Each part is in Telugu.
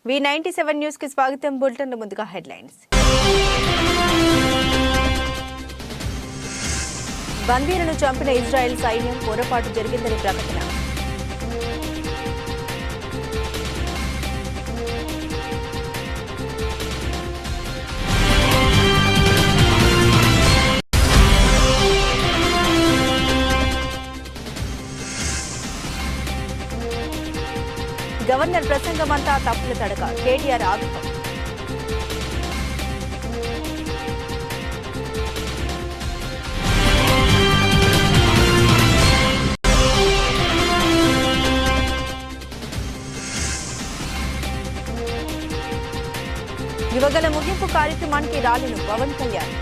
V97 న్యూస్ కి స్వాగతం. బులెటిన్ ముందుగా హెడ్లైన్స్. బందీలను చంపిన ఇజ్రాయెల్ సైన్యం పొరపాటు జరిగిందని ప్రకటన. గవర్నర్ ప్రసంగమంతా తప్పుల తడక. కేటీఆర్ ఆగ్రహం. యువగల ముగింపు కార్యక్రమానికి రాలిన పవన్ కళ్యాణ్.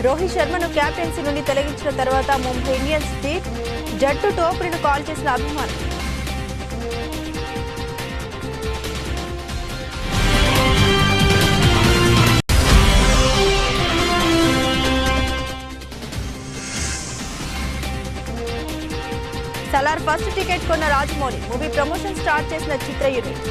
రోహిత్ శర్మను కెప్టెన్సీ నుండి తొలగించిన తర్వాత ముంబై ఇండియన్స్ జట్టు టోపీని కాల్ చేసిన అభిమానులు. సలార్ ఫస్ట్ టికెట్ కొన్న రాజమౌళి. మూవీ ప్రమోషన్ స్టార్ట్ చేసిన చిత్ర యూనిట్.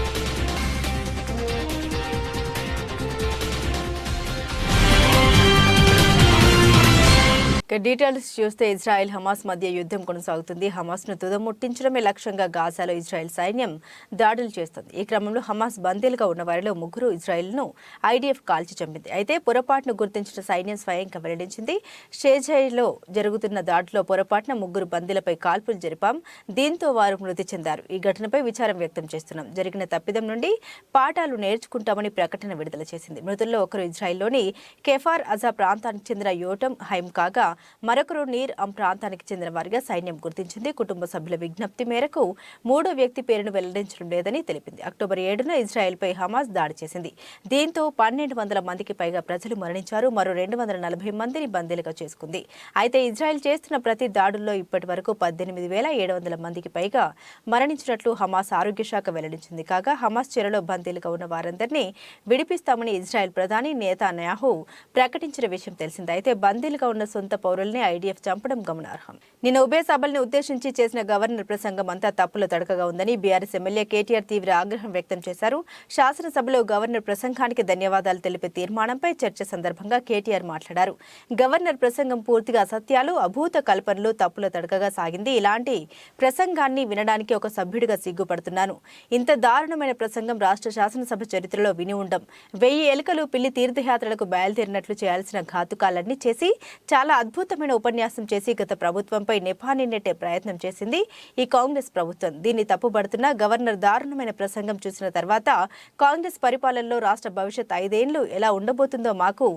డీటెయిల్స్ చూస్తే ఇజ్రాయెల్ హమాస్ మధ్య యుద్ధం కొనసాగుతుంది. హమాస్ను తుదముట్టించడమే లక్ష్యంగా గాజాలో ఇజ్రాయెల్ సైన్యం దాడులు చేస్తుంది. ఈ క్రమంలో హమాస్ బందీలుగా ఉన్న వారిలో 3 ఇజ్రాయెల్ను ఐడీఎఫ్ కాల్చి చంపింది. అయితే పొరపాటును గుర్తించిన సైన్యం స్వయంగా వెల్లడించింది. షేజైలో జరుగుతున్న దాడిలో పొరపాటున 3 బందీలపై కాల్పులు జరిపాం. దీంతో వారు మృతి చెందారు. ఈ ఘటనపై విచారం వ్యక్తం చేస్తున్నాం. జరిగిన తప్పిదం నుండి పాఠాలు నేర్చుకుంటామని ప్రకటన విడుదల చేసింది. మృతుల్లో ఒకరు ఇజ్రాయెల్లోని కెఫార్ అజా ప్రాంతానికి చెందిన యోటం హైమ్ కాగా మరొకరు నీర్ అం ప్రాంతానికి చెందిన వారిగా సైన్యం గుర్తించింది. కుటుంబ సభ్యుల విజ్ఞప్తి మేరకు 3వ వ్యక్తి పేరును వెల్లడించడం లేదని తెలిపింది. అక్టోబర్ 7న ఇజ్రాయెల్పై హమాస్ దాడి చేసింది. దీంతో 1200 మందికి పైగా ప్రజలు మరణించారు. మరో 240 మందిని బందీలుగా చేసుకుంది. అయితే ఇజ్రాయెల్ చేస్తున్న ప్రతి దాడుల్లో ఇప్పటి వరకు 18,700 మందికి పైగా మరణించినట్లు హమాస్ ఆరోగ్య శాఖ వెల్లడించింది. కాగా హమాస్ చెరలో బందీలుగా ఉన్న వారందరినీ విడిపిస్తామని ఇజ్రాయెల్ ప్రధాని నేతాన్యాహు ప్రకటించిన విషయం తెలిసింది. అయితే బందీలుగా ఉన్న సొంత పౌరుల్ని ఐడీఎఫ్ చంపడం గమనార్హం. నిన్న ఉభయ సభల్ని ఉద్దేశించి చేసిన గవర్నర్ ప్రసంగం అంతా తప్పుల తడకగా ఉందని బీఆర్ఎస్ ఎమ్మెల్యే కేటీఆర్ తీవ్ర ఆగ్రహం వ్యక్తం చేశారు. శాసనసభలో గవర్నర్ ప్రసంగానికి ధన్యవాదాలు తెలిపే తీర్మానంపై చర్చ సందర్భంగా కేటీఆర్ మాట్లాడారు. గవర్నర్ ప్రసంగం పూర్తిగా అసత్యాలు, అభూత కల్పనలు, తప్పుల తడకగా సాగింది. ఇలాంటి ప్రసంగాన్ని వినడానికి ఒక సభ్యుడిగా సిగ్గుపడుతున్నాను. ఇంత దారుణమైన ప్రసంగం రాష్ట్ర శాసనసభ చరిత్రలో విని ఉండం. 1000 ఎలుకలు పిల్లి తీర్థయాత్రలకు బయలుదేరినట్లు చేయాల్సిన ఘాతుకాలన్నీ చేసి చాలా అద్భుతమైన ఉపన్యాసం చేసి గత ప్రభుత్వంపై నెపాన్ని నెట్టే ప్రయత్నం చేసింది ఈ కాంగ్రెస్ ప్రభుత్వం. దీన్ని తప్పుబడుతున్న గవర్నర్ దారుణమైన ప్రసంగం చూసిన తర్వాత కాంగ్రెస్ పరిపాలనలో రాష్ట్ర భవిష్యత్ 5 ఏళ్లు ఎలా ఉండబోతుందో మాకు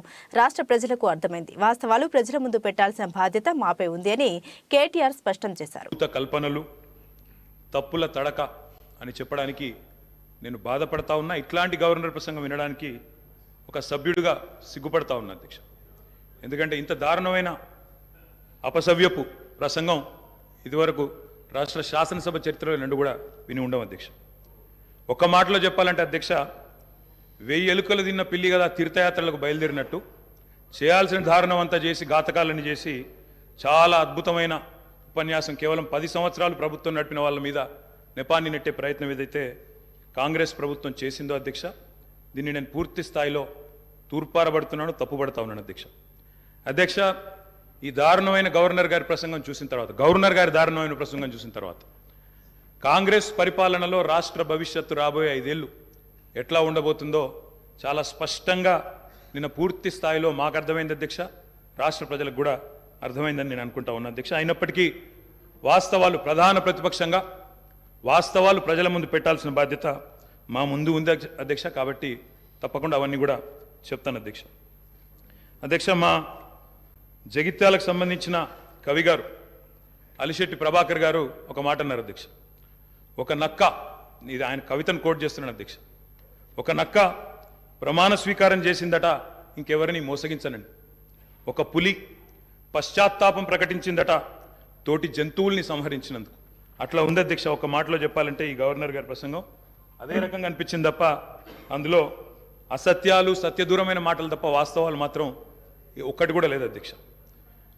రాష్ట్ర ప్రజలకు అర్థమైంది. వాస్తవాలు ప్రజల ముందు పెట్టాల్సిన బాధ్యత మాపై ఉంది అని కేటీఆర్ స్పష్టం చేశారు. కల్పనలు, తప్పుల తడక అని చెప్పడానికి నేను బాధపడతా ఉన్నా. ఇట్లాంటి గవర్నర్ ప్రసంగం వినడానికి ఒక సభ్యుడిగా సిగ్గుపడతా ఉన్నా అధ్యక్ష. ఎందుకంటే ఇంత దారుణమైన అపసవ్యపు ప్రసంగం ఇదివరకు రాష్ట్ర శాసనసభ చరిత్రలో 2 కూడా విని ఉండవు అధ్యక్ష. ఒక్క మాటలో చెప్పాలంటే అధ్యక్ష, 1000 ఎలుకలు తిన్న పిల్లి కదా తీర్థయాత్రలకు బయలుదేరినట్టు చేయాల్సిన దారుణం అంతా చేసి ఘాతకాలని చేసి చాలా అద్భుతమైన ఉపన్యాసం కేవలం 10 సంవత్సరాలు ప్రభుత్వం నడిపిన వాళ్ళ మీద నెపాన్ని నెట్టే ప్రయత్నం ఏదైతే కాంగ్రెస్ ప్రభుత్వం చేసిందో అధ్యక్ష, దీన్ని నేను పూర్తి స్థాయిలో తూర్పారబడుతున్నాను, తప్పుపడతా ఉన్నాను అధ్యక్ష. అధ్యక్ష, ఈ దారుణమైన గవర్నర్ గారి ప్రసంగం చూసిన తర్వాత కాంగ్రెస్ పరిపాలనలో రాష్ట్ర భవిష్యత్తు రాబోయే 5 ఏళ్లు ఎట్లా ఉండబోతుందో చాలా స్పష్టంగా నిన్న పూర్తి స్థాయిలో మాకు అర్థమైంది అధ్యక్ష. రాష్ట్ర ప్రజలకు కూడా అర్థమైందని నేను అనుకుంటా ఉన్నా అధ్యక్ష. అయినప్పటికీ వాస్తవాలు ప్రధాన ప్రతిపక్షంగా వాస్తవాలు ప్రజల ముందు పెట్టాల్సిన బాధ్యత మా ముందు ఉంది అధ్యక్ష. కాబట్టి తప్పకుండా అవన్నీ కూడా చెప్తాను అధ్యక్ష. అధ్యక్ష, మా జగిత్యాలకు సంబంధించిన కవి గారు అలిశెట్టి ప్రభాకర్ గారు ఒక మాట అన్నారు అధ్యక్ష. ఒక నక్క, ఇది ఆయన కవితను కోట్ చేస్తున్నాను అధ్యక్ష, ఒక నక్క ప్రమాణ స్వీకారం చేసిందట ఇంకెవరిని మోసగించనండి. ఒక పులి పశ్చాత్తాపం ప్రకటించిందట తోటి జంతువుల్ని సంహరించినందుకు. అట్లా ఉంది అధ్యక్ష. ఒక మాటలో చెప్పాలంటే ఈ గవర్నర్ గారి ప్రసంగం అదే రకంగా అనిపించింది తప్ప అందులో అసత్యాలు సత్యదూరమైన మాటలు తప్ప వాస్తవాలు మాత్రం ఒక్కటి కూడా లేదు అధ్యక్ష.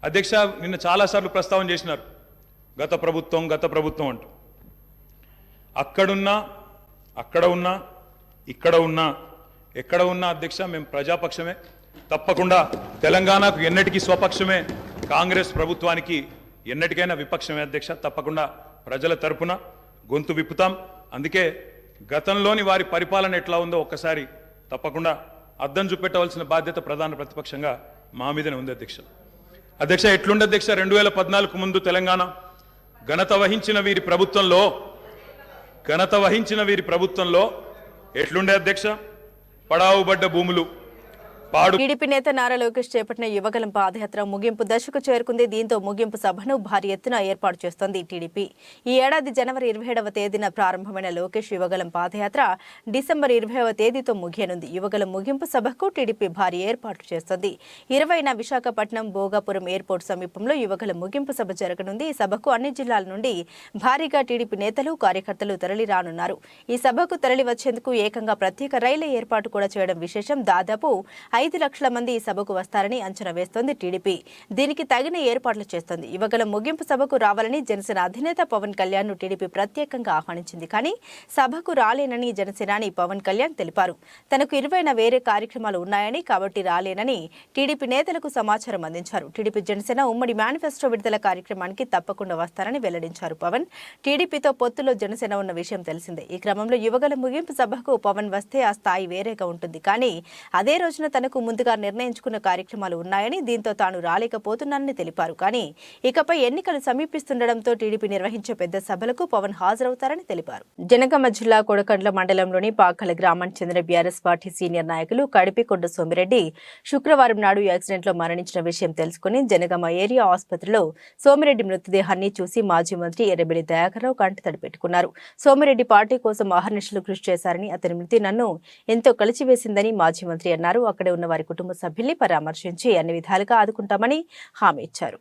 అధ్యక్ష, నిన్న చాలాసార్లు ప్రస్తావన చేసినారు గత ప్రభుత్వం అంటూ. అక్కడున్నా, అక్కడ ఉన్నా, ఇక్కడ ఉన్నా, ఎక్కడ ఉన్నా అధ్యక్ష మేము ప్రజాపక్షమే. తప్పకుండా తెలంగాణకు ఎన్నటికీ స్వపక్షమే, కాంగ్రెస్ ప్రభుత్వానికి ఎన్నటికైనా విపక్షమే అధ్యక్ష. తప్పకుండా ప్రజల తరపున గొంతు విప్పుతాం. అందుకే గతంలోని వారి పరిపాలన ఎట్లా ఉందో ఒక్కసారి తప్పకుండా అద్దం చూపెట్టవలసిన బాధ్యత ప్రధాన ప్రతిపక్షంగా మా మీదనే ఉంది అధ్యక్ష. అధ్యక్ష, ఎట్లుండే అధ్యక్ష 2014 ముందు తెలంగాణ ఘనత వహించిన వీరి ప్రభుత్వంలో ఎట్లుండే అధ్యక్ష? పడావుబడ్డ భూములు, టీడీపీ నేత నారా లోకేష్ చేపట్టిన యువగలం పాదయాత్ర ముగింపు దశకు చేరుకుంది. దీంతో ముగింపు సభను భారీ ఎత్తున ఏర్పాటు చేస్తోంది టీడీపీ. ఈ ఏడాది జనవరి 27వ తేదీన ప్రారంభమైన లోకేష్ యువగలం పాదయాత్ర డిసెంబర్ 20వ తేదీతో ముగియనుంది. యువగలం ముగింపు సభకు టీడీపీ భారీ ఏర్పాట్లు చేస్తోంది. 20న విశాఖపట్నం భోగాపురం ఎయిర్పోర్ట్ సమీపంలో యువగలం ముగింపు సభ జరగనుంది. ఈ సభకు అన్ని జిల్లాల నుండి భారీగా టీడీపీ నేతలు, కార్యకర్తలు తరలి రానున్నారు. ఈ సభకు తరలి వచ్చేందుకు ఏకంగా ప్రత్యేక రైళ్ల ఏర్పాటు కూడా చేయడం విశేషం. దాదాపు 5 లక్షల మంది ఈ సభకు వస్తారని అంచనా వేస్తోంది టీడీపీ. దీనికి తగిన ఏర్పాట్లు చేస్తోంది. యువగలం ముగింపు సభకు రావాలని జనసేన అధినేత పవన్ కళ్యాణ్ ను టీడీపీ ప్రత్యేకంగా ఆహ్వానించింది. కానీ సభకు రాలేనని జనసేనాని పవన్ కళ్యాణ్ తెలిపారు. తనకు 20న వేరే కార్యక్రమాలు ఉన్నాయని, కాబట్టి రాలేనని టీడీపీ నేతలకు సమాచారం అందించారు. టీడీపీ జనసేన ఉమ్మడి మేనిఫెస్టో విడుదల కార్యక్రమానికి తప్పకుండా వస్తారని వెల్లడించారు పవన్. టీడీపీతో పొత్తులో జనసేన ఉన్న విషయం తెలిసిందే. ఈ క్రమంలో యువగలం ముగింపు సభకు పవన్ వస్తే ఆ స్థాయి వేరేగా ఉంటుంది. కానీ అదే రోజున తనకు ముందుగా నిర్ణయించుకున్న కార్యక్రమాలు ఉన్నాయని, దీంతో తాను రాలేకపోతున్నానని తెలిపారు. కానీ ఇకపై ఎన్నికలు సమీపిస్తుండటంతో టీడీపీ నిర్వహించే పెద్ద సభలకు పవన్ హాజరవుతారని తెలిపారు. జనగామ జిల్లా కొడకండ్ల మండలంలోని పాకల గ్రామానికి చెందిన బీఆర్ఎస్ పార్టీ సీనియర్ నాయకులు కడిపికొండ సోమిరెడ్డి శుక్రవారం నాడు యాక్సిడెంట్లో మరణించిన విషయం తెలుసుకుని జనగామ ఏరియా ఆసుపత్రిలో సోమిరెడ్డి మృతదేహాన్ని చూసి మాజీ మంత్రి ఎర్రబెల్లి దయాకర్రావు కంటతడి పెట్టుకున్నారు. సోమిరెడ్డి పార్టీ కోసం అహర్నిశలు కృషి చేశారని, అతని మృతి నన్ను ఎంతో కలిచివేసిందని మాజీ మంత్రి అన్నారు. అక్కడే ఉన్న వారి కుటుంబ సభ్యుల్ని పరామర్శించి అన్ని విధాలుగా ఆదుకుంటామని హామీ ఇచ్చారు.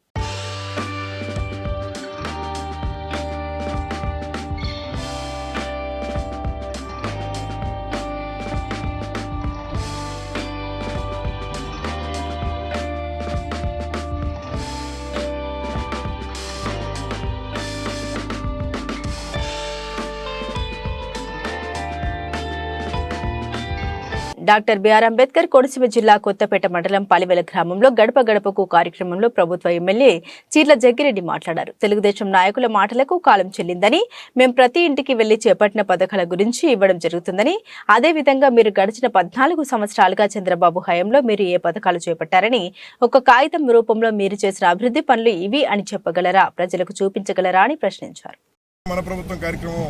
డాక్టర్ బిఆర్ అంబేద్కర్ కోనసీమ జిల్లా కొత్తపేట మండలం పలివెల గ్రామంలో గడప గడపకు కార్యక్రమంలో ప్రభుత్వ ఎమ్మెల్యే చీర్ల జగ్గిరెడ్డి మాట్లాడారు. తెలుగుదేశం నాయకుల మాటలకు కాలం చెల్లిందని, మేం ప్రతి ఇంటికి వెళ్లి చేపట్టిన పథకాల గురించి ఇవ్వడం జరుగుతుందని, అదేవిధంగా మీరు గడిచిన 14 సంవత్సరాలుగా చంద్రబాబు హయాంలో మీరు ఏ పథకాలు చేపట్టారని, ఒక కాగితం రూపంలో మీరు చేసిన అభివృద్ధి పనులు ఇవి అని చెప్పగలరా, ప్రజలకు చూపించగలరా అని ప్రశ్నించారు. మన ప్రభుత్వం కార్యక్రమం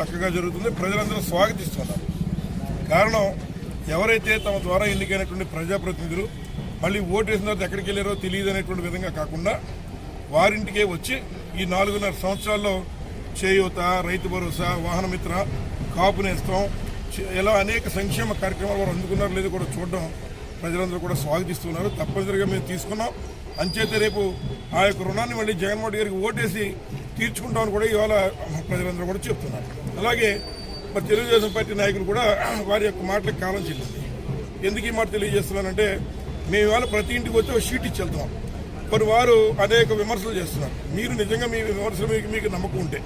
చక్కగా జరుగుతుంది, ప్రజలందరూ స్వాగతిస్తున్నారు. కారణం ఎవరైతే తమ ద్వారా ఎన్నికైనటువంటి ప్రజాప్రతినిధులు మళ్ళీ ఓటు వేసిన తర్వాత ఎక్కడికి వెళ్ళారో తెలియదు అనేటువంటి విధంగా కాకుండా వారింటికే వచ్చి ఈ 4.5 సంవత్సరాల్లో చేయూత, రైతు భరోసా, వాహనమిత్ర, కాపు నేస్తం ఇలా అనేక సంక్షేమ కార్యక్రమాలు వారు అందుకున్నారు లేదో కూడా చూడడం ప్రజలందరూ కూడా స్వాగతిస్తున్నారు. తప్పనిసరిగా మేము తీసుకున్నాం. అంచేతే రేపు ఆ యొక్క రుణాన్ని మళ్ళీ జగన్మోహన్ గారికి ఓటేసి తీర్చుకుంటామని కూడా ఇవాళ ప్రజలందరూ కూడా చెప్తున్నారు. అలాగే మరి తెలుగుదేశం పార్టీ నాయకులు కూడా వారి యొక్క మాటలకు కాలం చెల్లింది. ఎందుకు ఈ మాట తెలియజేస్తున్నానంటే, మేము ఇవాళ ప్రతి ఇంటికి వచ్చి ఒక షీట్ ఇచ్చి వెళ్తున్నాం. మరి వారు అనేక విమర్శలు చేస్తున్నారు. మీరు నిజంగా మీ విమర్శలు మీకు నమ్మకం ఉంటే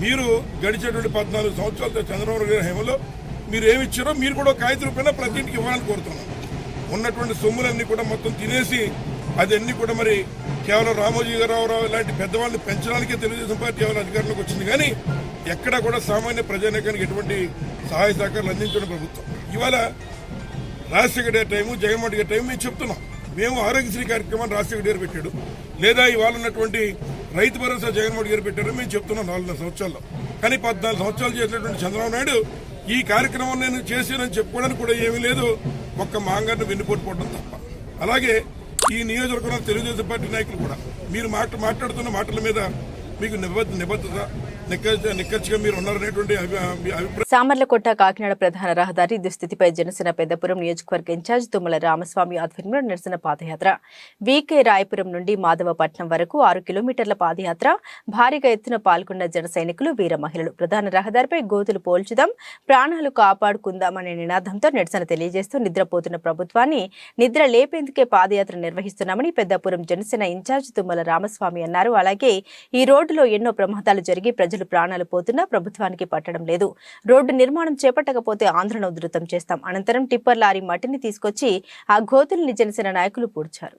మీరు గడిచేటువంటి 14 సంవత్సరాలతో చంద్రబాబు గారి హయాంలో మీరు ఏమి ఇచ్చారో మీరు కూడా కాగిత రూపాయన ప్రతి ఇంటికి ఇవ్వాలని కోరుతున్నాం. ఉన్నటువంటి సొమ్ములన్నీ కూడా మొత్తం తినేసి అదన్నీ కూడా మరి కేవలం రామోజీరావు ఇలాంటి పెద్దవాళ్ళని పెంచడానికే తెలుగుదేశం పార్టీ ఎవరు అధికారంలోకి వచ్చింది. కానీ ఎక్కడా కూడా సామాన్య ప్రజానీకానికి ఎటువంటి సహాయ సహకారాలు అందించిన ప్రభుత్వం. ఇవాళ రాజశేఖర గారి టైము, జగన్మోహన్ గారి టైం మేము చెప్తున్నాం. మేము ఆరోగ్యశ్రీ కార్యక్రమాన్ని రాజశేఖర గారు పెట్టాడు, లేదా ఇవాళ ఉన్నటువంటి రైతు భరోసా జగన్మోహన్ గారు పెట్టారు మేము చెప్తున్నాం 4.5 సంవత్సరాల్లో. కానీ 14 సంవత్సరాలు చేసినటువంటి చంద్రబాబు నాయుడు ఈ కార్యక్రమం నేను చేశానని చెప్పుకోవడానికి కూడా ఏమీ లేదు, ఒక్క మాంగారిని వెన్నుపోటు పోవడం తప్ప. అలాగే ఈ నియోజకవర్గంలో తెలుగుదేశం పార్టీ నాయకులు కూడా మీరు మాట్లాడుతున్న మాటల మీద మీకు నిబద్ధత, నిక్కచ్చిగా మీరు ఉన్నారనేటువంటి అభిప్రాయం. సామర్లకోట కాకినాడ ప్రధాన రహదారి దుస్థితిపై జనసేన పెద్దపురం నియోజకవర్గ ఇన్ఛార్జ్ తుమ్మల రామస్వామి ఆధ్వర్యంలో నిరసన పాదయాత్ర. వీకే రాయపురం నుండి మాధవపట్నం వరకు 6 కిలోమీటర్ల పాదయాత్ర. భారీగా ఎత్తున పాల్గొన్న జన సైనికులు, వీర మహిళలు. ప్రధాన రహదారిపై గోతులు పోల్చుదాం, ప్రాణాలు కాపాడుకుందాం అనే నినాదంతో నిరసన తెలియజేస్తూ నిద్రపోతున్న ప్రభుత్వాన్ని నిద్ర లేపేందుకే పాదయాత్ర నిర్వహిస్తున్నామని పెద్దపురం జనసేన ఇన్ఛార్జ్ తుమ్మల రామస్వామి అన్నారు. అలాగే ఈ రోడ్డులో ఎన్నో ప్రమాదాలు జరిగి ప్రజలు ప్రాణాలు పోతున్నా ప్రభుత్వానికి పట్టడం లేదు. రోడ్డు నిర్మాణం చేపట్టకపోతే ఆందోళన ఉధృతం చేస్తాం. అనంతరం టిప్పర్ లారీ మట్టిని తీసుకొచ్చి ఆ గోతుల్ని జనసేన నాయకులు పూడ్చారు.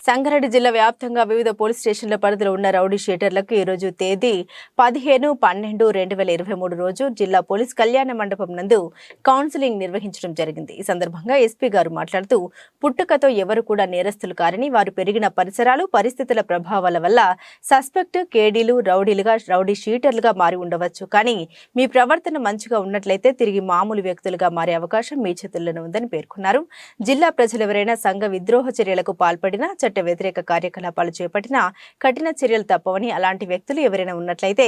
సంగారెడ్డి జిల్లా వ్యాప్తంగా వివిధ పోలీస్ స్టేషన్ల పరిధిలో ఉన్న రౌడీ షీటర్లకు ఈ రోజు తేదీ 15/12/2023 రోజు జిల్లా పోలీస్ కళ్యాణ మండపం నందు కౌన్సిలింగ్ నిర్వహించడం జరిగింది. ఈ సందర్భంగా ఎస్పీ గారు మాట్లాడుతూ పుట్టుకతో ఎవరు కూడా నేరస్తులు కారని, వారు పెరిగిన పరిసరాలు, పరిస్థితుల ప్రభావాల వల్ల సస్పెక్ట్, కేడీలు, రౌడీ షీటర్లుగా మారి ఉండవచ్చు. కానీ మీ ప్రవర్తన మంచిగా ఉన్నట్లయితే తిరిగి మామూలు వ్యక్తులుగా మారే అవకాశం మీ చేతుల్లోనే ఉందని పేర్కొన్నారు. జిల్లా ప్రజలు ఎవరైనా సంఘ విద్రోహ చర్యలకు పాల్పడినా, చట్ట వ్యతిరేక కార్యకలాపాలు చేపట్టినా కఠిన చర్యలు తప్పవని, అలాంటి వ్యక్తులు ఎవరైనా ఉన్నట్లయితే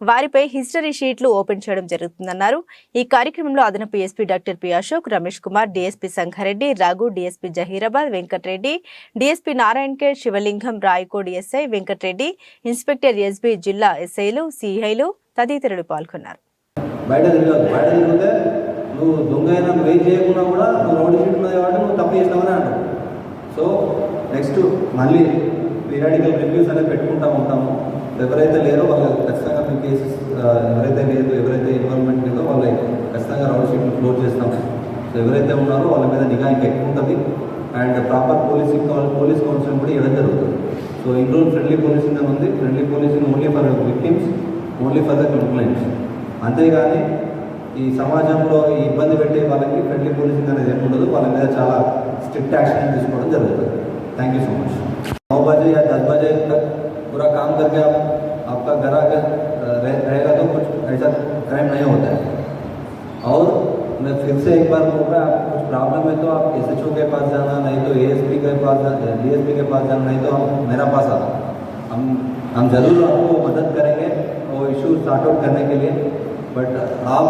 వారిపై హిస్టరీ షీట్లు ఓపెన్ చేయడం జరుగుతుందన్నారు. ఈ కార్యక్రమంలో అదనపు SP doctor P Ashok, Ramesh Kumar, DSP Sangareddy, Raghu, DSP Zaheerabad, Venkatareddy, DSP Narayan K, Shivalingam, Raikode SI Venkatareddy, inspector SB, జిల్లా ఎస్ఐలు, సిఐలు తదితరులు పాల్గొన్నారు. నువ్వు దొంగ అయినా నువ్వు ఏం చేయకుండా కూడా నువ్వు రౌడీ షీట్ ఉన్నది కాబట్టి నువ్వు తప్పు చేసినావని అంటావు. సో నెక్స్ట్ మళ్ళీ పీరియాడికల్ రివ్యూస్ అనేది పెట్టుకుంటూ ఉంటాము. ఎవరైతే లేరో వాళ్ళు ఖచ్చితంగా మీ కేసెస్, ఎవరైతే ఇన్వాల్వ్మెంట్ లేదో వాళ్ళు ఖచ్చితంగా రౌడీ షీట్ని క్లోజ్ చేస్తాము. సో ఎవరైతే ఉన్నారో వాళ్ళ మీద నిఘా ఇంకా ఎక్కువ ఉంటుంది. అండ్ ప్రాపర్ పోలీస్ కౌన్సిలింగ్ కూడా ఇవ్వడం జరుగుతుంది. సో ఇందులో ఫ్రెండ్లీ పోలీసింగ్ అని ఉంది. Friendly policing only for victims, only for the complaints. అంతేగాని ఈ సమాజంలో ఈ ఇబ్బంది పెట్టే వాళ్ళకి ఫ్రెండ్లీ పోలీసింగ్ అనేది ఏమి ఉండదు. వాళ్ళ మీద చాలా स्ट्रिक्ट एक्शन తీసుకోవడం జరుగుతుంది. Thank you so much. 9 बजे या 10 बजे तक पूरा काम करके आपका घर आकर रहेगा तो कुछ ऐसा क्राइम नहीं होता है. और मैं फिर से एक बार बोल रहा हूँ, कुछ प्रॉब्लम है तो आप SHO के पास जाना, नहीं तो ASP के पास जाना, DSP के पास जाना, नहीं तो हम मेरा पास आना. हम ज़रूर आपको मदद करेंगे वो इशू सॉर्ट आउट करने के लिए. बट आप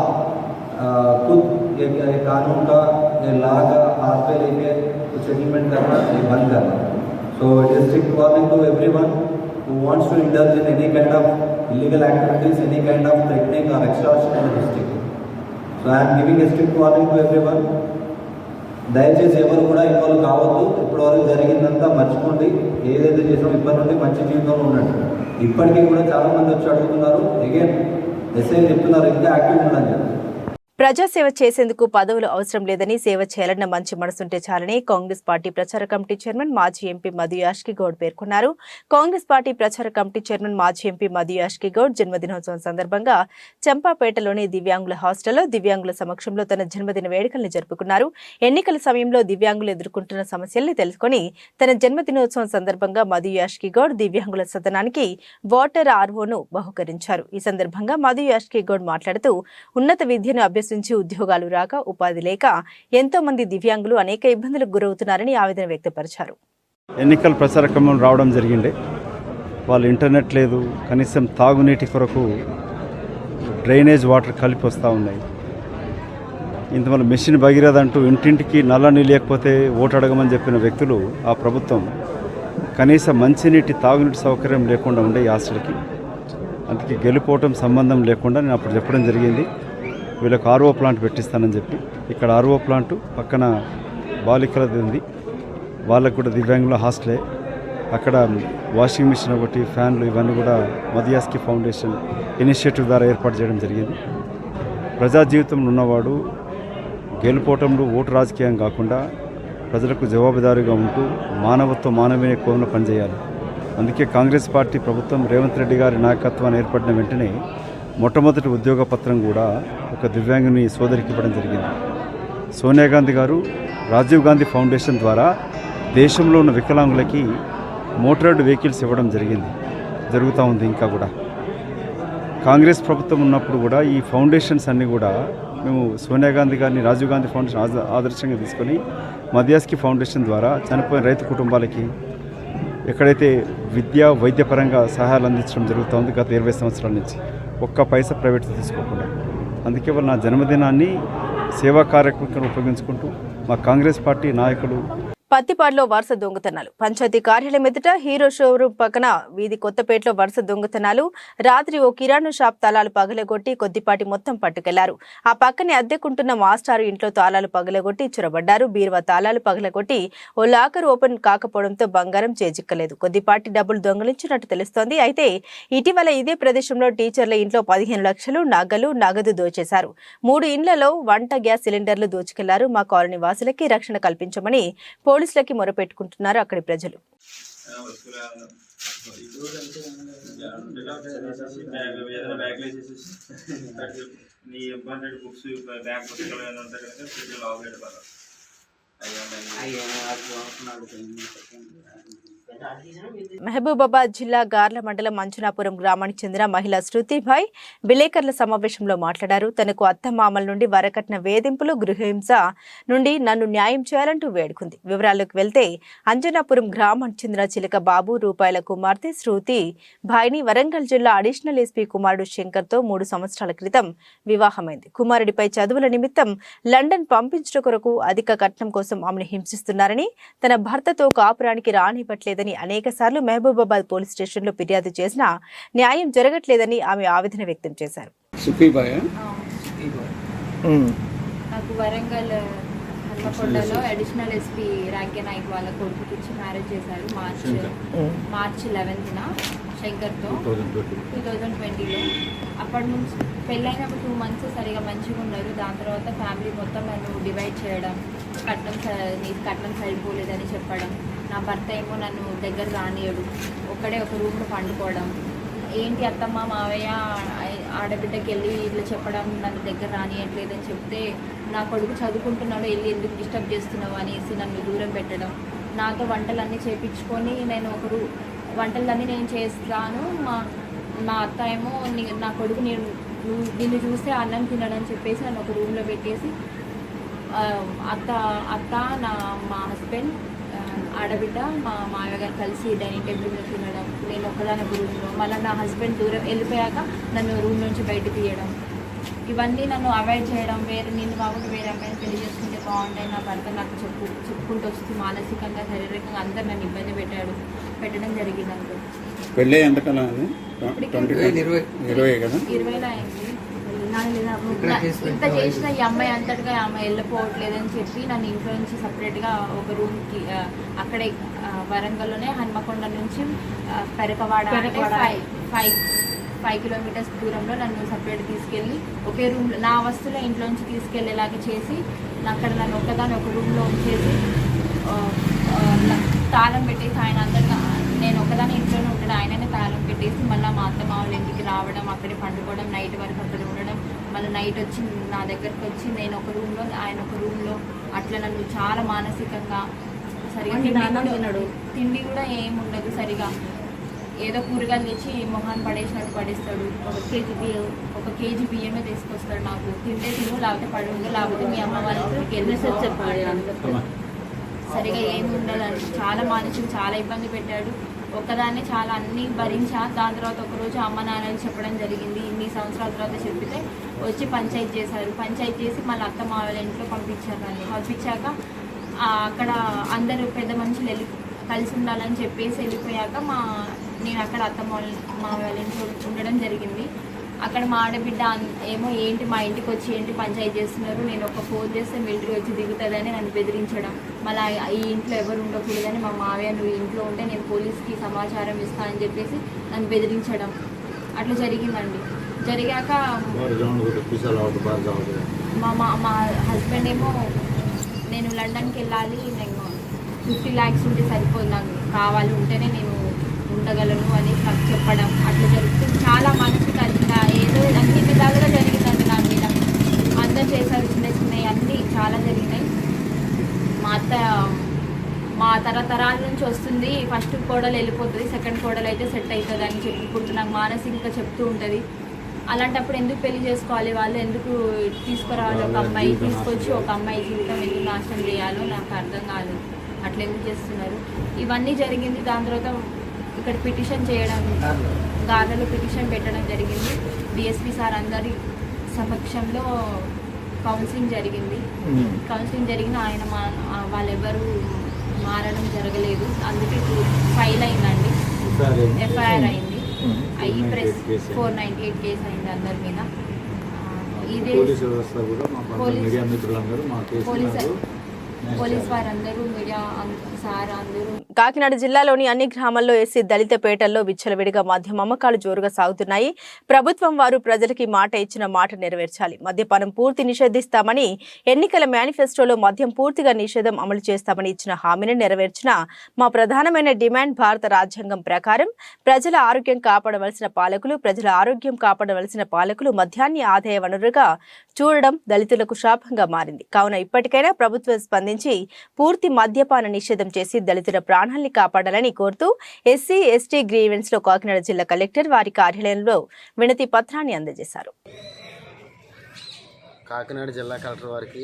खुद ये कानून का, ये लॉ का हाथ पे लेके सेटलमेंट करना, ये बंद करना. So it is strict warning to everyone who wants to indulge in any kind of illegal activities, any kind of threatening or extortion in the district. So I am giving a strict warning to everyone. దయచేసి ఎవరు కూడా ఇన్వాల్వ్ కావద్దు. ఇప్పటివరకు జరిగిందంతా మర్చిపోండి. ఏదైతే చేసామో ఇప్పటి నుండి మంచి జీవితంలో ఉన్నట్టు. ఇప్పటికీ కూడా చాలామంది వచ్చి అడుగుతున్నారు, అగైన్ ఎస్ఐ చెప్తున్నారు ఇంకా యాక్టివ్ ఉండని చెప్పి. ప్రజాసేవ చేసేందుకు పదవులు అవసరం లేదని, సేవ చేయాలన్న మంచి మనసుంటే చాలని కాంగ్రెస్ పార్టీ ప్రచార కమిటీ చైర్మన్ మాజీ ఎంపీ మధు యాష్కి గౌడ్ పేర్కొన్నారు. కాంగ్రెస్ పార్టీ ప్రచార కమిటీ చైర్మన్ మాజీ ఎంపీ మధు యాష్కి గౌడ్ జన్మదినోత్సవం సందర్భంగా చంపాపేటలోని దివ్యాంగుల హాస్టల్లో దివ్యాంగుల సమక్షంలో తన జన్మదిన వేడుకల్ని జరుపుకున్నారు. ఎన్నికల సమయంలో దివ్యాంగులు ఎదుర్కొంటున్న సమస్యల్ని తెలుసుకుని తన జన్మదినోత్సవం సందర్భంగా మధు యాష్కి గౌడ్ దివ్యాంగుల సదనానికి వాటర్ ఆర్వోను బహుకరించారు. ఈ సందర్భంగా మధు యాష్కి గౌడ్ మాట్లాడుతూ ఉన్నత విద్యను అభ్యసించి ఉద్యోగాలు రాక, ఉపాధి లేక ఎంతో మంది దివ్యాంగులు అనేక ఇబ్బందులకు గురవుతున్నారని ఆవేదన వ్యక్తపరిచారు. ఎన్నికల ప్రచార క్రమం రావడం జరిగింది. వాళ్ళు ఇంటర్నెట్ లేదు, కనీసం తాగునీటి కొరకు డ్రైనేజ్ వాటర్ కలిపి వస్తూ ఉన్నాయి. ఇంతవల్ల మెషిన్ భగీరథంటూ ఇంటింటికి నల్ల నీళ్ళు లేకపోతే ఓటు అడగమని చెప్పిన వ్యక్తులు, ఆ ప్రభుత్వం కనీసం మంచినీటి తాగునీటి సౌకర్యం లేకుండా ఉండే ఈ హాస్టల్కి. అందుకే గెలుపోవటం సంబంధం లేకుండా నేను అప్పుడు చెప్పడం జరిగింది. వీళ్ళకి ఆర్ఓ ప్లాంట్ పెట్టిస్తానని చెప్పి ఇక్కడ ఆర్ఓ ప్లాంట్ పక్కన బాలికలది ఉంది, వాళ్ళకు కూడా దివ్యాంగుల హాస్టలే. అక్కడ వాషింగ్ మిషన్ ఒకటి, ఫ్యాన్లు ఇవన్నీ కూడా మదియాస్కి ఫౌండేషన్ ఇనిషియేటివ్ ద్వారా ఏర్పాటు చేయడం జరిగింది. ప్రజా జీవితంలో ఉన్నవాడు గెలుపోవటంలో ఓటు రాజకీయం కాకుండా ప్రజలకు జవాబుదారీగా ఉంటూ మానవీయ కోణంలో పనిచేయాలి. అందుకే కాంగ్రెస్ పార్టీ ప్రభుత్వం రేవంత్ రెడ్డి గారి నాయకత్వాన్ని ఏర్పడిన వెంటనే మొట్టమొదటి ఉద్యోగ పత్రం కూడా ఒక దివ్యాంగుని సోదరికి ఇవ్వడం జరిగింది. సోనియా గాంధీ గారు రాజీవ్ గాంధీ ఫౌండేషన్ ద్వారా దేశంలో ఉన్న వికలాంగులకి మోటరైడ్ వెహికల్స్ ఇవ్వడం జరుగుతూ ఉంది. ఇంకా కూడా కాంగ్రెస్ ప్రభుత్వం ఉన్నప్పుడు కూడా ఈ ఫౌండేషన్స్ అన్నీ కూడా మేము సోనియా గాంధీ గారిని రాజీవ్ గాంధీ ఫౌండేషన్ ఆదర్శంగా తీసుకొని మధ్యాస్కి ఫౌండేషన్ ద్వారా చనిపోయిన రైతు కుటుంబాలకి ఎక్కడైతే విద్యా వైద్యపరంగా సహాయాలు అందించడం జరుగుతూ ఉంది గత 20 సంవత్సరాల నుంచి, ఒక్క పైసా ప్రైవేట్ తీసుకోకుండా. అందుకే వాళ్ళు నా జన్మదినాన్ని సేవా కార్యక్రమం ఉపయోగించుకుంటూ మా కాంగ్రెస్ పార్టీ నాయకులు. పత్తిపాడులో వరుస దొంగతనాలు. పంచాయతీ కార్యాలయం ఎదుట హీరో షోరూం పక్కన వీధి కొత్తపేటలో వరుస దొంగతనాలు. రాత్రి ఓ కిరాణా షాప్ తాళాలు పగలగొట్టి కొద్దిపాటి మొత్తం పట్టుకెళ్లారు. ఆ పక్కనే అద్దెకుంటున్న మాస్టారు ఇంట్లో తాళాలు పగలగొట్టి చొరబడ్డారు. బీరువా తాళాలు పగలగొట్టి ఓ లాకర్ ఓపెన్ కాకపోవడంతో బంగారం చేజిక్కలేదు. కొద్దిపాటి డబ్బులు దొంగలించినట్టు తెలుస్తోంది. అయితే ఇటీవల ఇదే ప్రదేశంలో టీచర్ల ఇంట్లో 15 లక్షలు నగలు, నగదు దోచేశారు. 3 ఇండ్లలో వంట గ్యాస్ సిలిండర్లు దోచుకెళ్లారు. మా కాలనీ వాసులకి రక్షణ కల్పించమని పోలీసులకి మొరపెట్టుకుంటున్నారు అక్కడి ప్రజలు. మహబూబాబాద్ జిల్లా గార్ల మండలం మంచునాపురం గ్రామానికి చెందిన మహిళ శృతిభాయ్ విలేకరుల సమావేశంలో మాట్లాడారు. తనకు అత్తమామల నుండి వరకట్న వేధింపులు, గృహహింస నుండి నన్ను న్యాయం చేయాలంటూ వేడుకుంది. వివరాల్లోకి వెళ్తే అంజనాపురం గ్రామానికి చెందిన చిలక బాబు రూపాయల కుమార్తె శృతి భాయ్ని వరంగల్ జిల్లా అడిషనల్ ఎస్పీ కుమారుడు శంకర్తో 3 సంవత్సరాల క్రితం వివాహమైంది. కుమారుడిపై చదువుల నిమిత్తం లండన్ పంపించడం కొరకు అధిక కట్నం కోసం ఆమెను హింసిస్తున్నారని, తన భర్తతో కాపురానికి రానివ్వట్లేదని అనేకసార్లు మహబూబాబాద్ పోలీస్ స్టేషన్లో ఫిర్యాదు చేసినా న్యాయం జరగట్లేదని ఆమె ఆవేదన వ్యక్తం చేశారు. నాకు వరంగల్ హన్మకొండలో అడిషనల్ ఎస్పీ రాంకే నాయక్ వాళ్ళ కొడుకుకి ఇచ్చి మ్యారేజ్ చేశారు మార్చ్ 11న శంకర్తో 2020లో. అప్పటి నుంచి పెళ్ళైనప్పుడు 2 months సరిగా మంచిగా ఉన్నారు. దాని తర్వాత ఫ్యామిలీ మొత్తం నన్ను డివైడ్ చేయడం, కట్నం సరిపోలేదని చెప్పడం, నా భర్త ఏమో నన్ను దగ్గర రానియడు, ఒక్కడే ఒక రూమ్లో పండుకోవడం, ఏంటి అత్తమ్మ మావయ్య ఆడబిడ్డకి వెళ్ళి ఇట్లా చెప్పడం, నన్ను దగ్గర రానియట్లేదని చెప్తే నా కొడుకు చదువుకుంటున్నాడు వెళ్ళి ఎందుకు డిస్టర్బ్ చేస్తున్నావు అనేసి నన్ను దూరం పెట్టడం, నాతో వంటలన్నీ చేయించుకొని నేను వంటలన్నీ నేను చేస్తాను, మా అత్త ఏమో నా కొడుకు నిన్ను చూస్తే అన్నం తినడని చెప్పేసి నన్ను ఒక రూమ్లో పెట్టేసి అత్త మా హస్బెండ్ ఆడబిడ్డ మా మామయ్య గారు కలిసి డైనింగ్ టేబుల్ మీద తినడం, నేను ఒక్కదాని ఒక రూమ్లో, మళ్ళీ నా హస్బెండ్ దూరం వెళ్ళిపోయాక నన్ను రూమ్ నుంచి బయట తీయడం, ఇవన్నీ నన్ను అవాయిడ్ చేయడం, నేను కాబట్టి వేరే అమ్మాయిని పెళ్లి చేసుకుంటే బాగుంటాయి, నా భర్త నాకు చెప్పుకుంటూ వస్తూ మానసికంగా శారీరకంగా అందరు నన్ను ఇబ్బంది పెట్టడం జరిగింది. అనుకో పెళ్ళి ఎంతకాలం 20లో అయింది. ఇంత చేసిన ఈ అమ్మాయి అంతటిగా ఆమె వెళ్ళిపోవట్లేదని చెప్పి నన్ను ఇంట్లో నుంచి సపరేట్గా ఒక రూమ్కి అక్కడే వరంగల్లోనే హన్మకొండ నుంచి పెరకవాడ 5 kilometers దూరంలో నన్ను సపరేట్ తీసుకెళ్ళి ఒకే రూమ్లో నా వస్తువులో ఇంట్లోంచి తీసుకెళ్ళేలాగా చేసి అక్కడ నన్ను ఒక్కదాని ఒక రూమ్లో ఉంచేసి తాళం పెట్టేసి ఆయన అందరిగా నేను ఒకదాని ఇంట్లోనే ఉంటాడు, ఆయననే తాళం పెట్టేసి మళ్ళీ మా అత్త మా వాళ్ళ ఇంటికి రావడం, అక్కడే పండుకోవడం, నైట్ వరకు అక్కడ ఉండడం, మళ్ళీ నైట్ వచ్చి నా దగ్గరకు వచ్చి నేను ఒక రూమ్లో ఆయన ఒక రూమ్లో అట్లా నన్ను చాలా మానసికంగా సరిగా తిండి కూడా ఏమి ఉండదు సరిగా, ఏదో కూరగాయలు తెచ్చి మొహాన్ని పడేసినట్టు పడేస్తాడు, 1 kg బియ్యమే తీసుకొస్తాడు, నాకు తింటే తిను లేకపోతే పడుందో లేకపోతే మీ అమ్మ వాళ్ళకి వెళ్ళేసి చెప్పాలి, సరిగా ఏమి ఉండదు, చాలా మానసికంగా చాలా ఇబ్బంది పెట్టాడు. ఒక్కదాన్ని చాలా అన్నీ భరించా. దాని తర్వాత ఒకరోజు అమ్మ నాన్నలు చెప్పడం జరిగింది, ఇన్ని సంవత్సరాల తర్వాత చెప్పితే వచ్చి పంచాయతీ చేశారు, పంచాయతీ చేసి మళ్ళీ అత్త మావల ఇంట్లో పంపించారు. పంపించాక అక్కడ అందరూ పెద్ద మనుషులు కలిసి ఉండాలని చెప్పేసి వెళ్ళిపోయాక నేను అక్కడ అత్త మావల ఇంట్లో ఉండడం జరిగింది. అక్కడ మా ఆడబిడ్డ ఏమో ఏంటి మా ఇంటికి వచ్చి ఏంటి పంచాయతీ చేస్తున్నారు, నేను ఒక ఫోన్ చేస్తే మిలిటరీ వచ్చి దిగుతుందని నన్ను బెదిరించడం, మళ్ళీ ఈ ఇంట్లో ఎవరు ఉండకూడదని మా మావయ్య నువ్వు ఇంట్లో ఉంటే నేను పోలీస్కి సమాచారం ఇస్తానని చెప్పేసి నన్ను బెదిరించడం అట్లా జరిగిందండి. జరిగాక మా హస్బెండ్ ఏమో నేను లండన్కి వెళ్ళాలి, నేను 50 lakhs ఉంటే సరిపోదు, నాకు కావాలి, ఉంటేనే నేను ఉండగలను అని నాకు చెప్పడం అట్లా జరుగుతుంది. చాలా మనసుకి ఏదో అన్ని విధాలుగా జరిగిందండి నా మీద. అందరు చేశారు, చిన్న చిన్నవి అన్నీ చాలా జరిగినాయి. మా తరతరాల నుంచి వస్తుంది, ఫస్ట్ కోడలు వెళ్ళిపోతుంది, సెకండ్ కోడలు అయితే సెట్ అవుతుంది అని చెప్పి ఇప్పుడు నాకు మానసికంగా చెప్తూ ఉంటుంది. అలాంటప్పుడు ఎందుకు పెళ్లి చేసుకోవాలి, వాళ్ళు ఎందుకు తీసుకురావాలి, ఒక అమ్మాయి తీసుకొచ్చి ఒక అమ్మాయి జీవితం ఎందుకు నాశనం చేయాలో నాకు అర్థం కాదు. అట్లా ఎందుకు చేస్తున్నారు, ఇవన్నీ జరిగింది. దాని తర్వాత ఇక్కడ పిటిషన్ చేయడం, గార్లలో పిటిషన్ పెట్టడం జరిగింది. డిఎస్పీ సార్ అందరి సమక్షంలో కౌన్సిలింగ్ జరిగింది. కౌన్సిలింగ్ జరిగిన ఆయన వాళ్ళెవరూ మారడం జరగలేదు. అందుకే ఫైల్ అయిందండి, ఎఫ్ఐఆర్ అయింది. అయ్యి ప్రెస్ 498 కేసు అయింది అందరి మీద. ఇదే పోలీస్ వారందరూ, మీడియా సార్ అందరూ. కాకినాడ జిల్లాలోని అన్ని గ్రామాల్లో ఎస్సీ దళిత పేటల్లో విచ్చలవిడిగా మద్యం అమ్మకాలు జోరుగా సాగుతున్నాయి. ప్రభుత్వం వారు ప్రజలకి మాట ఇచ్చిన మాట నెరవేర్చాలి. మద్యపానం పూర్తి నిషేధిస్తామని ఎన్నికల మేనిఫెస్టోలో మద్యం పూర్తిగా నిషేధం అమలు చేస్తామని ఇచ్చిన హామీని నెరవేర్చిన మా ప్రధానమైన డిమాండ్ భారత రాజ్యాంగం ప్రకారం ప్రజల ఆరోగ్యం కాపాడవలసిన పాలకులు మద్యాన్ని ఆదాయ వనరుగా చూడడం దళితులకు శాపంగా మారింది. కావున ఇప్పటికైనా ప్రభుత్వం స్పందించి పూర్తి మద్యపాన నిషేధం చేసి దళితుల ప్రాణాల్ని కాపాడాలని కోరుతూ ఎస్సీ ఎస్టీ గ్రీవెన్స్ లో కాకినాడ జిల్లా కలెక్టర్ వారి కార్యాలయంలో వినతి పత్రాన్ని అందజేశారు. కాకినాడ జిల్లా కలెక్టర్ వారికి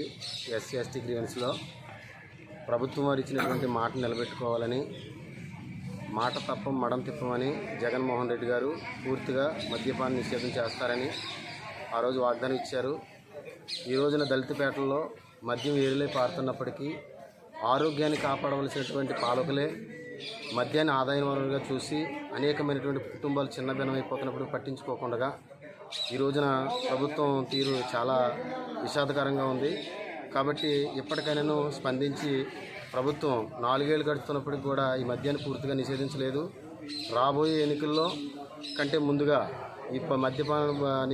ఎస్సీ ఎస్టీ గ్రీవెన్స్లో ప్రభుత్వం వారు ఇచ్చినటువంటి మాట నిలబెట్టుకోవాలని, మాట తప్పం మడం తిప్పమని జగన్మోహన్ రెడ్డి గారు పూర్తిగా మద్యపాన నిషేధం చేస్తారని ఆ రోజు వాగ్దానం ఇచ్చారు. ఈ రోజున దళితపేటల్లో మద్యం ఏరులై పారుతున్నప్పటికీ ఆరోగ్యాన్ని కాపాడవలసినటువంటి పాలకులే మద్యాన్ని ఆదాయ వనరుగా చూసి అనేకమైనటువంటి కుటుంబాలు చిన్నభిన్నమైపోతున్నప్పుడు పట్టించుకోకుండా ఈ రోజున ప్రభుత్వం తీరు చాలా విషాదకరంగా ఉంది. కాబట్టి ఇప్పటికైనాను స్పందించి ప్రభుత్వం 4 ఏళ్ళు గడుస్తున్నప్పటికి కూడా ఈ మద్యాన్ని పూర్తిగా నిషేధించలేదు. రాబోయే ఎన్నికల్లో కంటే ముందుగా ఈ మద్యపాన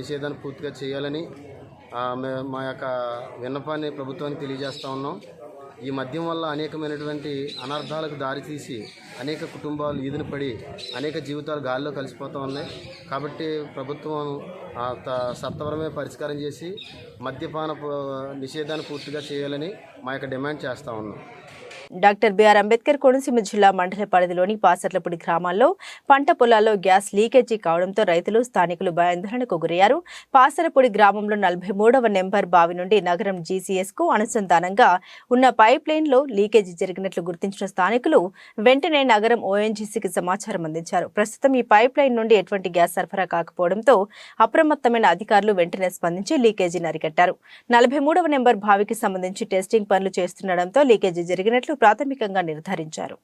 నిషేధాన్ని పూర్తిగా చేయాలని మా యొక్క విన్నపాన్ని ప్రభుత్వానికి తెలియజేస్తూ ఉన్నాం. ఈ మద్యం వల్ల అనేకమైనటువంటి అనర్థాలకు దారితీసి అనేక కుటుంబాలు ఈదున పడి అనేక జీవితాలు గాలిలో కలిసిపోతూ ఉన్నాయి. కాబట్టి ప్రభుత్వం సత్వరమే పరిష్కారం చేసి మద్యపాన నిషేధాన్ని పూర్తిగా చేయాలని మా యొక్క డిమాండ్ చేస్తూ ఉన్నాం. డాక్టర్ బిఆర్ అంబేద్కర్ కోనసీమ జిల్లా మండల పరిధిలోని పాసర్లపూడి గ్రామాల్లో పంట పొలాల్లో గ్యాస్ లీకేజీ కావడంతో రైతులు స్థానికులు భయాందోళనకు గురయ్యారు. పాసరపూడి గ్రామంలో 43వ నెంబర్ బావి నుండి నగరం జీసీఎస్ కు అనుసంధానంగా ఉన్న పైప్ లైన్ లో లీకేజీ జరిగినట్లు గుర్తించిన స్థానికులు వెంటనే నగరం ఓఎన్జీసీకి సమాచారం అందించారు. ప్రస్తుతం ఈ పైప్ లైన్ నుండి ఎటువంటి గ్యాస్ సరఫరా కాకపోవడంతో అప్రమత్తమైన అధికారులు వెంటనే స్పందించి లీకేజీని అరికట్టారు. 43వ నెంబర్ బావికి సంబంధించి టెస్టింగ్ పనులు చేస్తుండటంతో లీకేజీ జరిగినట్లు ప్రాథమికంగా నిర్ధారించారు.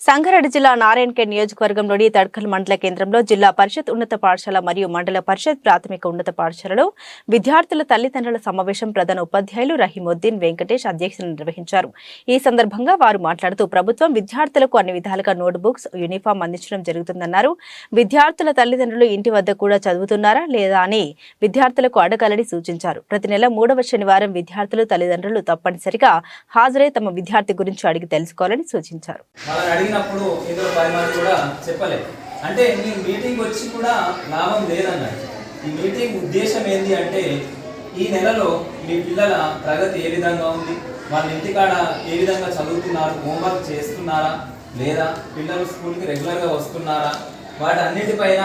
సంగారెడ్డి జిల్లా నారాయణఖేడ్ నియోజకవర్గంలోని తడ్కల్ మండల కేంద్రంలో జిల్లా పరిషత్ ఉన్నత పాఠశాల మరియు మండల పరిషత్ ప్రాథమిక ఉన్నత పాఠశాలలో విద్యార్థుల తల్లిదండ్రుల సమావేశం ప్రధాన ఉపాధ్యాయులు రహీముద్దీన్ వెంకటేష్ అధ్యక్షతన నిర్వహించారు. ఈ సందర్భంగా వారు మాట్లాడుతూ ప్రభుత్వం విద్యార్థులకు అన్ని విధాలుగా నోట్ బుక్స్, యూనిఫామ్ అందించడం జరుగుతుందన్నారు. విద్యార్థుల తల్లిదండ్రులు ఇంటి వద్ద కూడా చదువుతున్నారా లేదా అని విద్యార్థులకు అడగాలని సూచించారు. ప్రతి నెల 3వ శనివారం విద్యార్థులు తల్లిదండ్రులు తప్పనిసరిగా హాజరై తమ విద్యార్థి గురించి అడిగి తెలుసుకోవాలని సూచించారు. అడిగినప్పుడు ఇందులో 10 మంది కూడా చెప్పలేదు. అంటే మీ మీటింగ్ వచ్చి కూడా లాభం లేదన్నారు. ఈ మీటింగ్ ఉద్దేశం ఏంటి అంటే ఈ నెలలో మీ పిల్లల ప్రగతి ఏ విధంగా ఉంది, వాళ్ళ ఇంటికాడ ఏ విధంగా చదువుతున్నారు, హోంవర్క్ చేస్తున్నారా లేదా, పిల్లలు స్కూల్కి రెగ్యులర్గా వస్తున్నారా, వాటి అన్నిటిపైన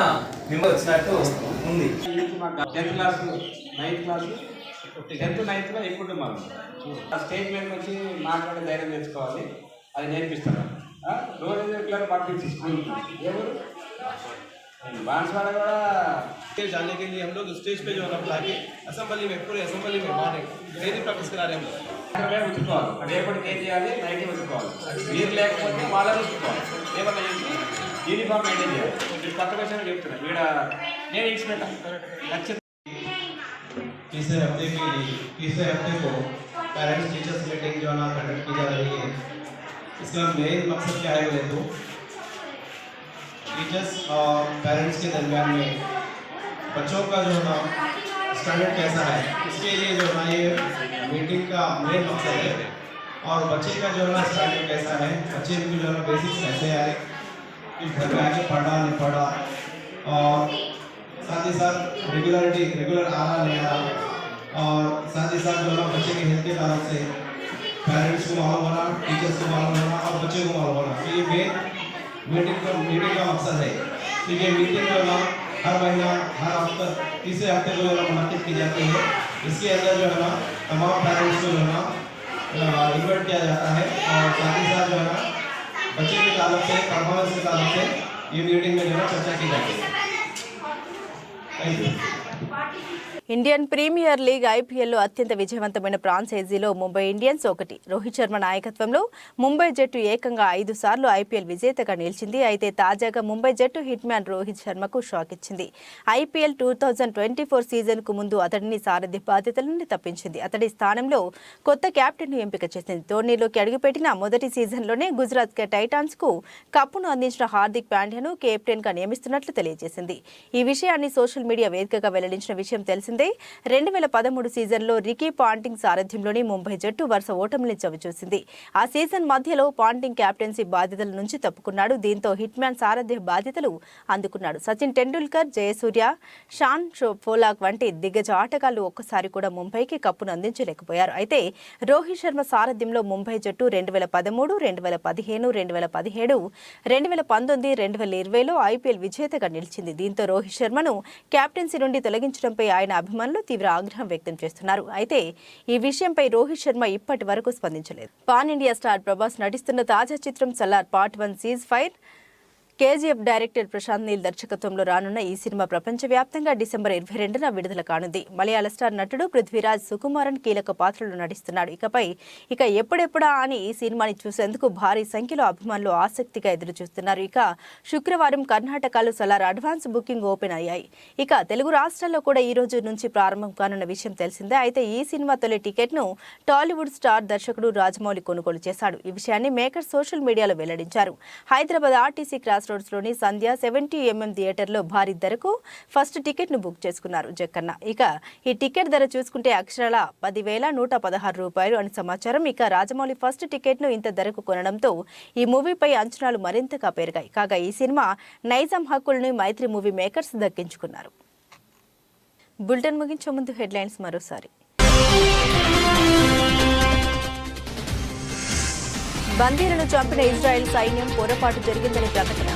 మేము వచ్చినట్టు ఉంది. 10th class 9th class 10th 9th ఇప్పుడు మనం స్టేట్ లెవెల్ వచ్చి మాట్లాడే ధైర్యం తెచ్చుకోవాలి, అది నేర్పిస్తారు. రోజు రెగ్యులర్ పంపించి స్కూల్కి ఎవరు बांसवाड़ा का जाने के लिए हम लोग स्टेज पे जो है बुला के असेंबली में पूरे असेंबली में मॉर्निंग डेली प्रैक्टिस करा रहे हैं हम ఉతుక్కోవాలి రేపటికి ఏం చేయాలి నైట్ ఉతుక్కోవాలి వీరు లేకపోతే వాళ్ళని ఉతుక్కోవాలి ఏమన్నా చేసి యూనిఫామ్ మెయింటైన్ చేయాలి కొత్త విషయం చెప్తున్నా ఈడ నేను ఇచ్చిపెట్టా ఖచ్చితంగా तीसरे हफ्ते को पेरेंट्स टीचर्स मीटिंग जो है ना कंडक्ट की जा रही है। इसका मेन मकसद क्या है बोले तो टीचर्स और पेरेंट्स के दरमियान में बच्चों का जो है ना स्टैंडर्ड कैसा है इसके लिए जो है ना ये मीटिंग का मेन मकसद है। और बच्चे का जो है ना स्टैंडर्ड कैसा है, बच्चे की जो है ना बेसिक्स कैसे आए कि घर में आके पढ़ा नहीं पढ़ा, और साथ ही साथ रेगुलर आना नहीं आना, और साथ ही साथ जो है ना बच्चे के हेल्थ के कारण से पेरेंट्स को मालूम होना, टीचर्स को मालूम होना और बच्चे को मालूम होना। तो ये मेन मीटिंग का मकसद है। तो ये मीटिंग जो है ना हर महीना हर हफ्ते तीसरे हफ्ते को जो है ना मुनक़िद की जाती है। इसके अंदर जो है ना तमाम पेरेंट्स को जो है ना इन्वाइट किया जाता है, और साथ ही साथ जो है ना बच्चे के ताल्लुक से परफॉर्मेंस के ताल्लुक से ये मीटिंग में जो है चर्चा की जाती है। Thank you. Indian premier league ఐపీఎల్లో అత్యంత విజయవంతమైన ఫ్రాంచైజీలో ముంబై ఇండియన్స్ ఒకటి. రోహిత్ శర్మ నాయకత్వంలో ముంబై జట్టు ఏకంగా 5 సార్లు ఐపీఎల్ విజేతగా నిలిచింది. అయితే తాజాగా ముంబై జట్టు హిట్ మ్యాన్ రోహిత్ శర్మకు షాక్ ఇచ్చింది. ఐపీఎల్ 2024 సీజన్కు ముందు అతడిని సారథ్య బాధ్యతల నుండి తప్పించింది. అతడి స్థానంలో కొత్త కెప్టెన్ను ఎంపిక చేసింది. టోర్నీలోకి అడుగుపెట్టిన మొదటి సీజన్లోనే గుజరాత్ టైటాన్స్కు కప్పును అందించిన హార్దిక్ పాండ్యాను కెప్టెన్గా నియమిస్తున్నట్లు తెలియజేసింది. ఈ విషయాన్ని సోషల్ మీడియా వేదికగా వెల్లడించిన విషయం తెలిసింది. 2013 సీజన్లో రికీ పాంటింగ్ సారథ్యంలోని ముంబై జట్టు వరుస ఓటమిని చవిచూసింది. ఆ సీజన్ మధ్యలో పాంటింగ్ కెప్టెన్సీ బాధ్యతల నుంచి తప్పుకున్నాడు. దీంతో హిట్ మ్యాన్ సారథ్య బాధ్యతలు అందుకున్నాడు. సచిన్ టెండూల్కర్, జయసూర్య, షాన్ పోలాక్ వంటి దిగ్గజ ఆటగాళ్లు ఒక్కసారి కూడా ముంబైకి కప్పును అందించలేకపోయారు. అయితే రోహిత్ శర్మ సారథ్యంలో ముంబై జట్టు 2013, 2015, 2017, 2019, 2020లో ఐపీఎల్ విజేతగా నిలిచింది. దీంతో రోహిత్ శర్మను కెప్టెన్సీ నుండి తొలగించడంపై ఆయన అభిమానులు తీవ్ర ఆగ్రహం వ్యక్తం చేస్తున్నారు. అయితే ఈ విషయంపై రోహిత్ శర్మ ఇప్పటి వరకు స్పందించలేదు. పాన్ ఇండియా స్టార్ ప్రభాస్ నటిస్తున్న తాజా చిత్రం Salaar part 1 ceasefire KGF director Prashanth Neel దర్శకత్వంలో రానున్న ఈ సినిమా ప్రపంచవ్యాప్తంగా డిసెంబర్ 22న విడుదల కానుంది. మలయాళ స్టార్ నటుడు పృథ్వీరాజ్ సుకుమారన్ కీలక పాత్రలో నటిస్తున్నాడు. ఇక ఎప్పుడెప్పుడా అని ఈ సినిమాని చూసేందుకు భారీ సంఖ్యలో అభిమానులు ఆసక్తిగా ఎదురుచూస్తున్నారు. ఇక శుక్రవారం కర్ణాటకలో సలార్ అడ్వాన్స్ బుకింగ్ ఓపెన్ అయ్యాయి. ఇక తెలుగు రాష్ట్రాల్లో కూడా ఈ రోజు నుంచి ప్రారంభం కానున్న విషయం తెలిసిందే. అయితే ఈ సినిమా తొలి టికెట్ను టాలీవుడ్ స్టార్ దర్శకుడు రాజమౌళి కొనుగోలు చేశాడు. ఈ విషయాన్ని మేకర్ సోషల్ మీడియాలో వెల్లడించారు. హైదరాబాద్ ఆర్టీసీ క్రాస్ రోడ్స్లోని సంధ్య 70mm థియేటర్లో భారీ ధరకు ఫస్ట్ టికెట్ను బుక్ చేసుకున్నారు జక్కన్న. ఇక ఈ టికెట్ ధర చూసుకుంటే అక్షరాల 10,116 రూపాయలు అని సమాచారం. ఇక రాజమౌళి ఫస్ట్ టికెట్ను ఇంత ధరకు కొనడంతో ఈ మూవీపై అంచనాలు మరింతగా పెరిగాయి. కాగా ఈ సినిమా నైజాం హక్కులను మైత్రి మూవీ మేకర్స్ దక్కించుకున్నారు. బులెటిన్ ముగించే ముందు హెడ్లైన్స్ మరోసారి. బందీలను చంపిన ఇజ్రాయెల్ సైన్యం పొరపాటు జరిగిందని ప్రకటన.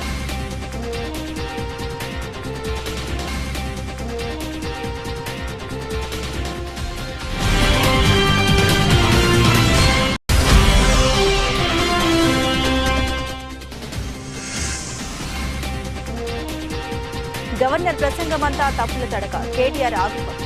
గవర్నర్ ప్రసంగమంతా తప్పుల తడక. కేటీఆర్ ఆగ్రహం.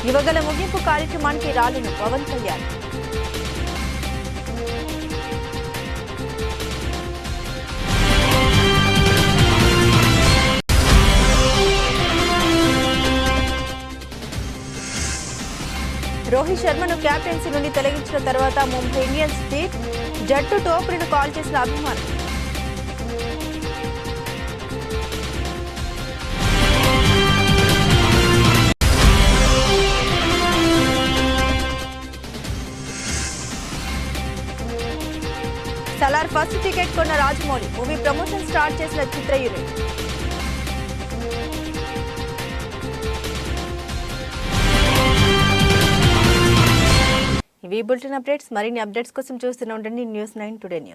యువగల ముగింపు కార్యక్రమానికి రాలిన పవన్ కళ్యాణ్. రోహిత్ శర్మను కెప్టెన్సీ నుండి తొలగించిన తర్వాత ముంబై ఇండియన్స్ జట్టు టోపీని కాల్ చేసిన అభిమానులు. సలార్ ఫస్ట్ టికెట్ కొన్న రాజమౌళి. మూవీ ప్రమోషన్ స్టార్ట్ చేసిన చిత్ర యూనిట్. ఇవి బులెటిన్ అప్డేట్స్. మరిన్ని అప్డేట్స్ కోసం చూస్తూనే ఉండండి News 9 Today News.